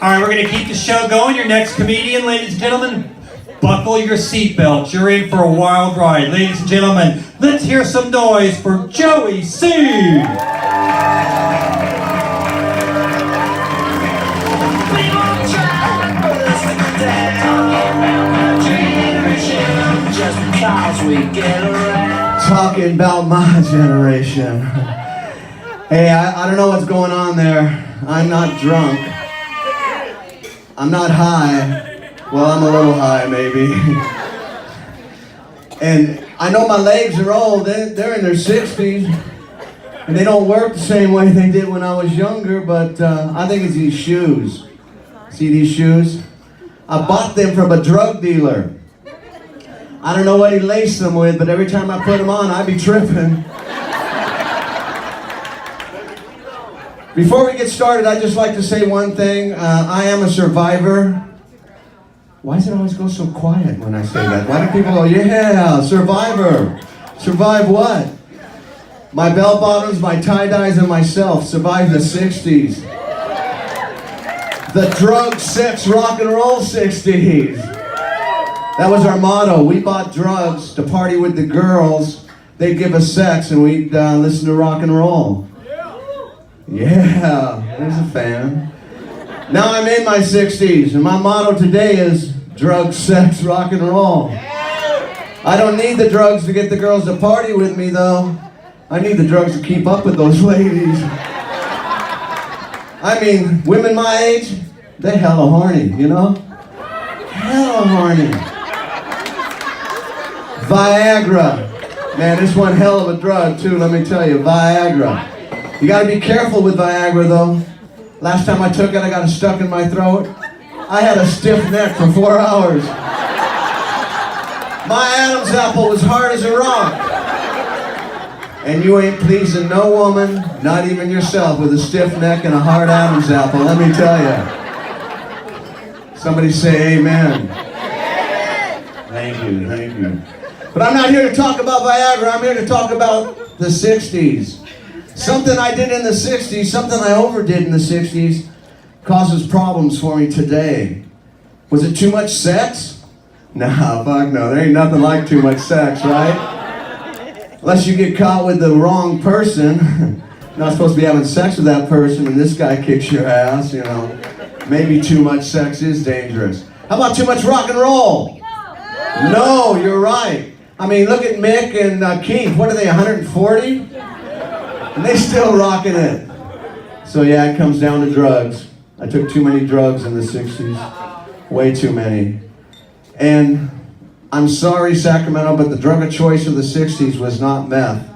All right, we're going to keep the show going. Your next comedian, ladies and gentlemen, buckle your seatbelts. You're in for a wild ride. Ladies and gentlemen, let's hear some noise for Joey C. Talking about my generation. Hey, I don't know what's going on there. I'm not drunk. I'm not high. Well, I'm a little high, maybe. And I know my legs are old. They're in their 60s. And they don't work the same way they did when I was younger, but I think it's these shoes. See these shoes? I bought them from a drug dealer. I don't know what he laced them with, but every time I put them on, I be tripping. Before we get started, I'd just like to say one thing. I am a survivor. Why does it always go so quiet when I say that? Why do people go, yeah, survivor? Survive what? My bell bottoms, my tie-dyes, and myself survived the 60s. The drug, sex, rock and roll 60s. That was our motto. We bought drugs to party with the girls. They'd give us sex and we'd listen to rock and roll. Yeah, there's a fan. Now I'm in my 60s and my motto today is drugs, sex, rock and roll. I don't need the drugs to get the girls to party with me though. I need the drugs to keep up with those ladies. I mean, women my age, they're hella horny, you know? Hella horny. Viagra. Man, this one hell of a drug too, let me tell you, Viagra. You gotta be careful with Viagra though. Last time I took it, I got it stuck in my throat. I had a stiff neck for 4 hours. My Adam's apple was hard as a rock. And you ain't pleasing no woman, not even yourself, with a stiff neck and a hard Adam's apple, let me tell you. Somebody say amen. Thank you, thank you. But I'm not here to talk about Viagra, I'm here to talk about the 60s. Something I did in the 60s, something I overdid in the 60s, causes problems for me today. Was it too much sex? Nah, fuck no, there ain't nothing like too much sex, right? Unless you get caught with the wrong person. You're not supposed to be having sex with that person and this guy kicks your ass, you know. Maybe too much sex is dangerous. How about too much rock and roll? No, you're right. I mean, look at Mick and Keith. What are they, 140? And they still rocking it. So yeah, it comes down to drugs. I took too many drugs in the 60s. Way too many. And I'm sorry, Sacramento, but the drug of choice of the 60s was not meth.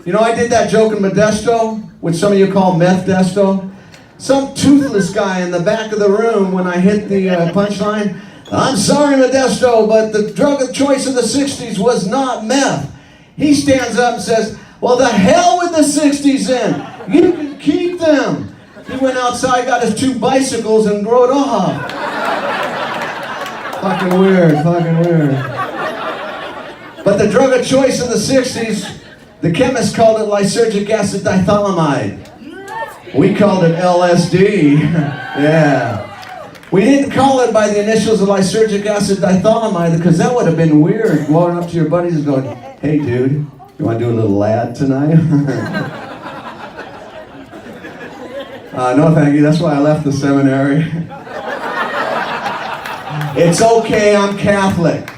You know, I did that joke in Modesto, which some of you call meth-desto. Some toothless guy in the back of the room when I hit the punchline, I'm sorry, Modesto, but the drug of choice of the 60s was not meth. He stands up and says, well, the hell with the 60s then. You can keep them. He went outside, got his 2 bicycles and rode off. Fucking weird, fucking weird. But the drug of choice in the 60s, the chemists called it lysergic acid dithylamide. We called it LSD. Yeah. We didn't call it by the initials of lysergic acid dithylamide because that would have been weird, going up to your buddies and going, hey dude, you want to do a little lad tonight? No thank you, that's why I left the seminary. It's okay, I'm Catholic.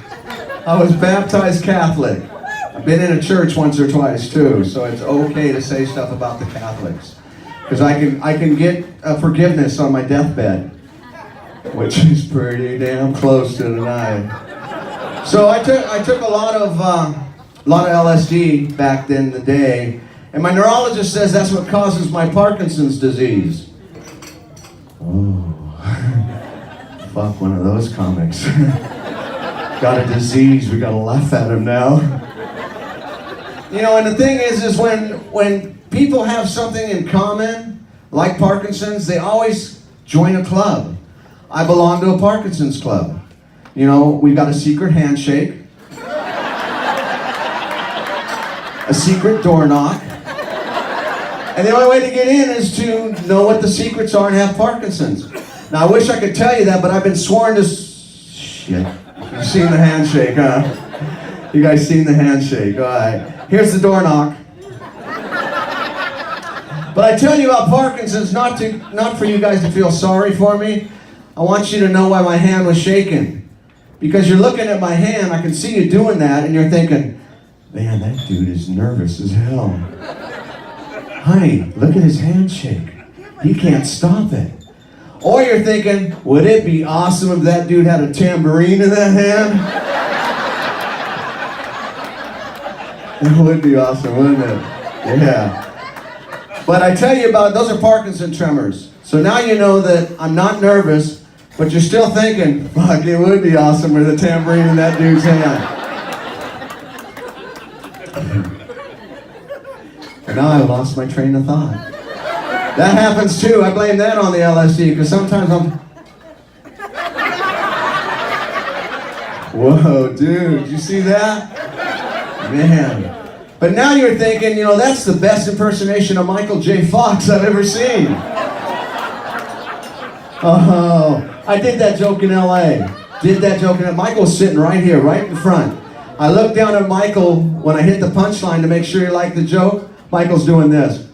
I was baptized Catholic. I've been in a church once or twice too, so it's okay to say stuff about the Catholics. Because I can get forgiveness on my deathbed, which is pretty damn close to tonight. So I took a lot of LSD back then in the day, and my neurologist says that's what causes my Parkinson's disease. Oh. Fuck one of those comics. Got a disease, we gotta laugh at him now. You know, and the thing is when people have something in common, like Parkinson's, they always join a club. I belong to a Parkinson's club. You know, we've got a secret handshake, a secret door knock, And the only way to get in is to know what the secrets are and have Parkinson's. Now, I wish I could tell you that, but I've been sworn to... Shit. You've seen the handshake, huh? You guys seen the handshake. All right. Here's the door knock. But I tell you about Parkinson's not for you guys to feel sorry for me. I want you to know why my hand was shaking. Because you're looking at my hand, I can see you doing that, and you're thinking, man, that dude is nervous as hell. Honey, look at his handshake. He can't stop it. Or you're thinking, would it be awesome if that dude had a tambourine in that hand? It would be awesome, wouldn't it? Yeah. But I tell you about, those are Parkinson tremors. So now you know that I'm not nervous, but you're still thinking, fuck, it would be awesome with a tambourine in that dude's hand. And now I lost my train of thought. That happens too. I blame that on the LSD, because sometimes I'm... Whoa, dude, did you see that? Man. But now you're thinking, you know, that's the best impersonation of Michael J. Fox I've ever seen. Oh, I did that joke in LA. Michael was sitting right here, right in front. I looked down at Michael when I hit the punchline to make sure he liked the joke. Michael's doing this.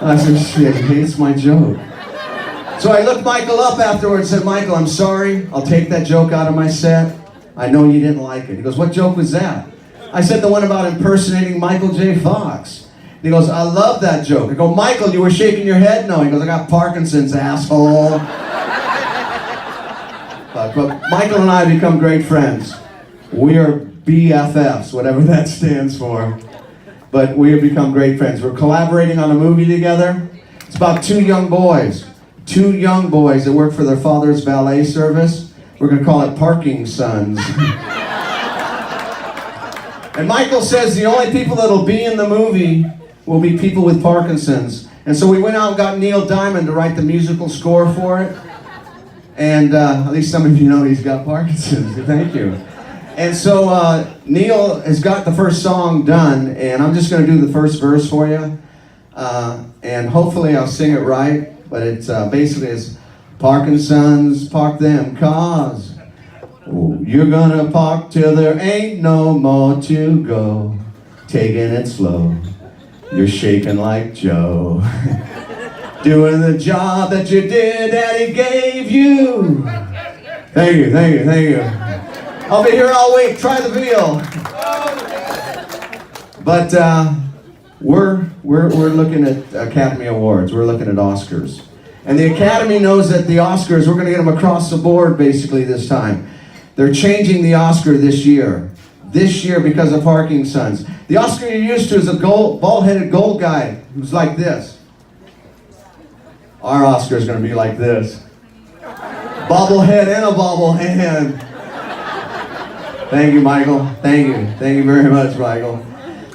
I said, shit, he hates my joke. So I looked Michael up afterwards and said, Michael, I'm sorry. I'll take that joke out of my set. I know you didn't like it. He goes, what joke was that? I said, the one about impersonating Michael J. Fox. He goes, I love that joke. I go, Michael, you were shaking your head? No. He goes, I got Parkinson's, asshole. But Michael and I become great friends. We are BFFs, whatever that stands for. But we have become great friends. We're collaborating on a movie together. It's about two young boys that work for their father's valet service. We're going to call it Parking Sons. And Michael says the only people that'll be in the movie will be people with Parkinson's. And so we went out and got Neil Diamond to write the musical score for it. And at least some of you know he's got Parkinson's. Thank you. And so Neil has got the first song done, and I'm just going to do the first verse for you. And hopefully I'll sing it right. But it's basically is Parkinson's, park them cars. Oh, you're gonna park till there ain't no more to go. Taking it slow. You're shaking like Joe. Doing the job that you did, Daddy gave you. Thank you, thank you, thank you. I'll be here all week. Try the video. But we're looking at Academy Awards. We're looking at Oscars. And the Academy knows that the Oscars, we're going to get them across the board basically this time. They're changing the Oscar this year. This year because of Parkinson's. The Oscar you're used to is a bald-headed gold guy who's like this. Our Oscar is going to be like this. Bobblehead and a bobblehead. Thank you, Michael. Thank you. Thank you very much, Michael.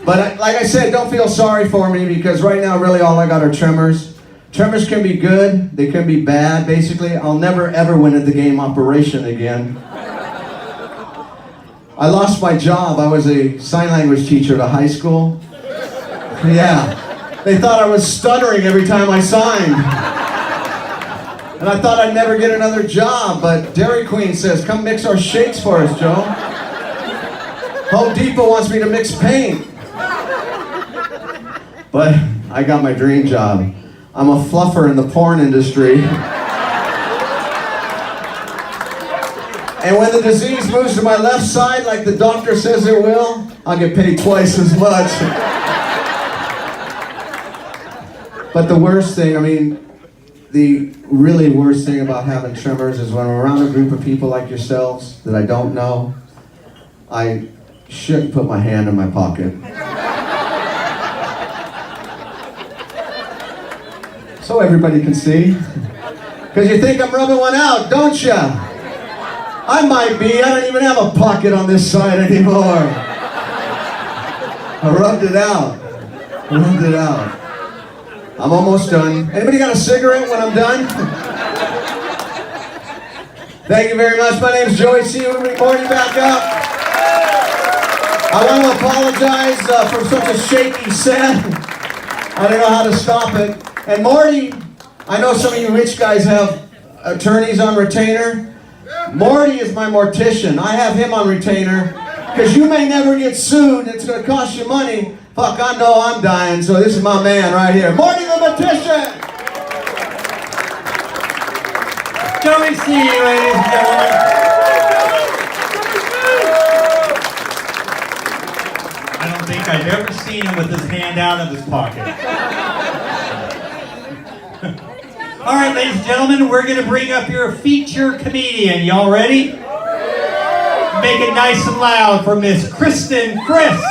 But like I said, don't feel sorry for me because right now really all I got are tremors. Tremors can be good, they can be bad. Basically, I'll never ever win at the game Operation again. I lost my job. I was a sign language teacher at a high school. Yeah. They thought I was stuttering every time I signed. And I thought I'd never get another job, but Dairy Queen says, come mix our shakes for us, Joe. Home Depot wants me to mix paint. But I got my dream job. I'm a fluffer in the porn industry. And when the disease moves to my left side, like the doctor says it will, I'll get paid twice as much. But the worst thing, the really worst thing about having tremors is when I'm around a group of people like yourselves that I don't know, I shouldn't put my hand in my pocket. So everybody can see. Because you think I'm rubbing one out, don't ya? I might be. I don't even have a pocket on this side anymore. I rubbed it out. I'm almost done. Anybody got a cigarette when I'm done? Thank you very much. My name is Joey. See you every morning back up. I want to apologize for such a shaky set. I don't know how to stop it. And Morty, I know some of you rich guys have attorneys on retainer. Morty is my mortician. I have him on retainer because you may never get sued. It's going to cost you money. Fuck, I know I'm dying, so this is my man right here. Morty the mortician! Joey C, ladies and gentlemen. I don't think I've ever seen him with his hand out of his pocket. All right, ladies and gentlemen, we're going to bring up your feature comedian. Y'all ready? Make it nice and loud for Miss Kristen Frisk.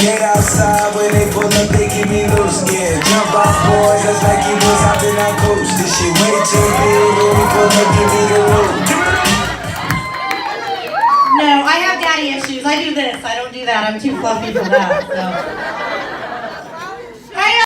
Outside when they pull up, they keep me loose. Yeah, jump off boy, just like he was out in that coast. This shit way too big when we pull up, give me the loot. No, I have daddy issues. I do this. I don't do that. I'm too fluffy for that. So.